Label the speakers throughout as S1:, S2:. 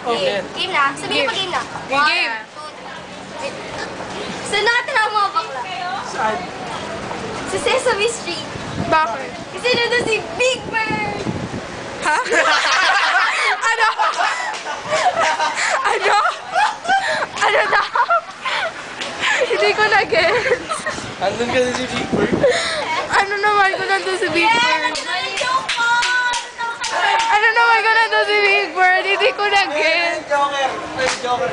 S1: Okay.
S2: Game na? Sabihin mo game na.
S1: Game.
S2: Saan natin ang mga bakla?
S1: Saan?
S2: Sa Sesame Street.
S1: Bakit?
S2: Kasi nandun si Big Bird.
S1: Ha? Ano? Ano? Ano daw? Hindi ko na-get.
S3: Andun kasi si Big Bird.
S1: Ano naman kung nandun si Big Bird?
S2: Joke ko!
S1: Ano naman kung nandun si Big Bird? Hindi ko na-get.
S3: Joker.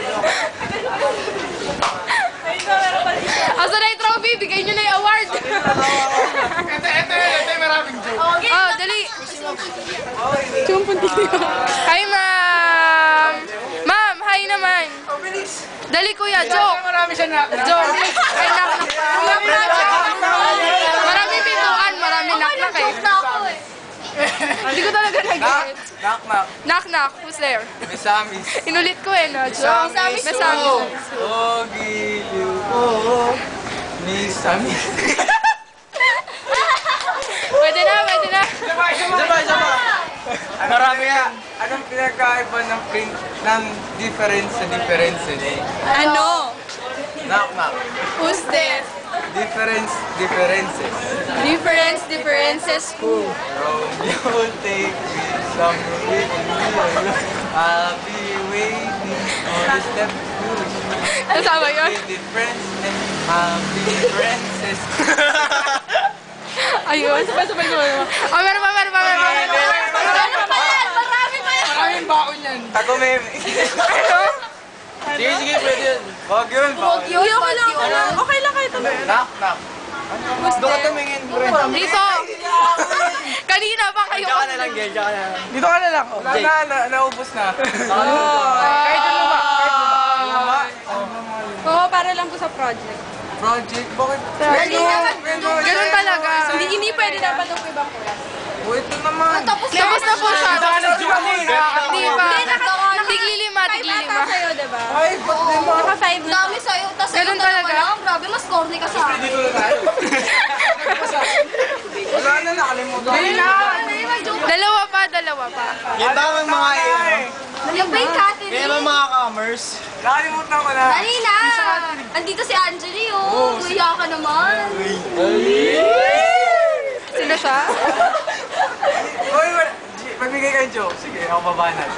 S1: Asa na yung trophy? Bigay nyo na yung award.
S3: Ito yung maraming joke.
S1: Oh, dali. Hi, ma'am. Ma'am, hi naman. Dali, kuya. Joke.
S3: Marami siya na.
S1: Joke. Ay, knock-knock. Maraming pintuan. Maraming knock-knock eh.
S2: Joke na ako eh.
S1: Hindi ko talaga nag-get.
S3: Knock.
S1: Knock-knock. Who's there?
S3: Misamis.
S1: Inulit ko eh, no? Joke.
S3: Misamis.
S1: Misamis.
S3: Oh, giliw. Oh, Misamis.
S1: Pwede na, pwede na.
S3: Sama. Marami nga. Anong pinagkaiba ng print ng difference sa differences?
S1: Ano?
S3: Knock.
S1: Who's there?
S3: Differences.
S1: Differences. Who?
S3: Romeo, take me somewhere with you. I'll be waiting on the step to
S1: Nasama yun?
S3: Difference and happy princess.
S1: Ayun. Sabay mo. Oh, meron pa.
S2: Marami pa yan!
S3: Maraming baon yan. Tago-meme.
S1: Ano?
S3: Sige, pwede yun. Wag yun, baon.
S1: Okay lang kayo tuloy.
S3: Knock. Doon ka tumingin, pre.
S1: Dito. Kanina pa kayo.
S3: Diyan ka na lang, Gel. Dito ka na lang. Naubos na.
S1: Kahit ano ba?
S4: Oo, para lang po sa project.
S3: Project? Bakit?
S1: Ganun talaga.
S4: Hindi pwede dapat yung ibang class.
S3: Ito naman.
S1: Tapos na po siya. Di ba? Tiglilima.
S4: Ata sa'yo, diba?
S3: Ay, ba't lima?
S4: Naka-5 na.
S2: Dami sa'yo, tas sa'yo
S1: Ganun
S2: na
S1: talaga?
S2: naman lang. Grabe, mas corny ka sa akin.
S3: Dito na tayo. Wala na, nakalimutan.
S1: Dalawa pa.
S3: Yan daw ang mga
S2: Yung ba yung Catherine?
S3: Yan ang mga commerce. Nakalimutan ko na.
S2: Dali na! Andito si Angeli, oh. Kuya ka naman.
S1: Sino siya?
S3: Uy, magbigay kayong joke. Sige, ako babanat.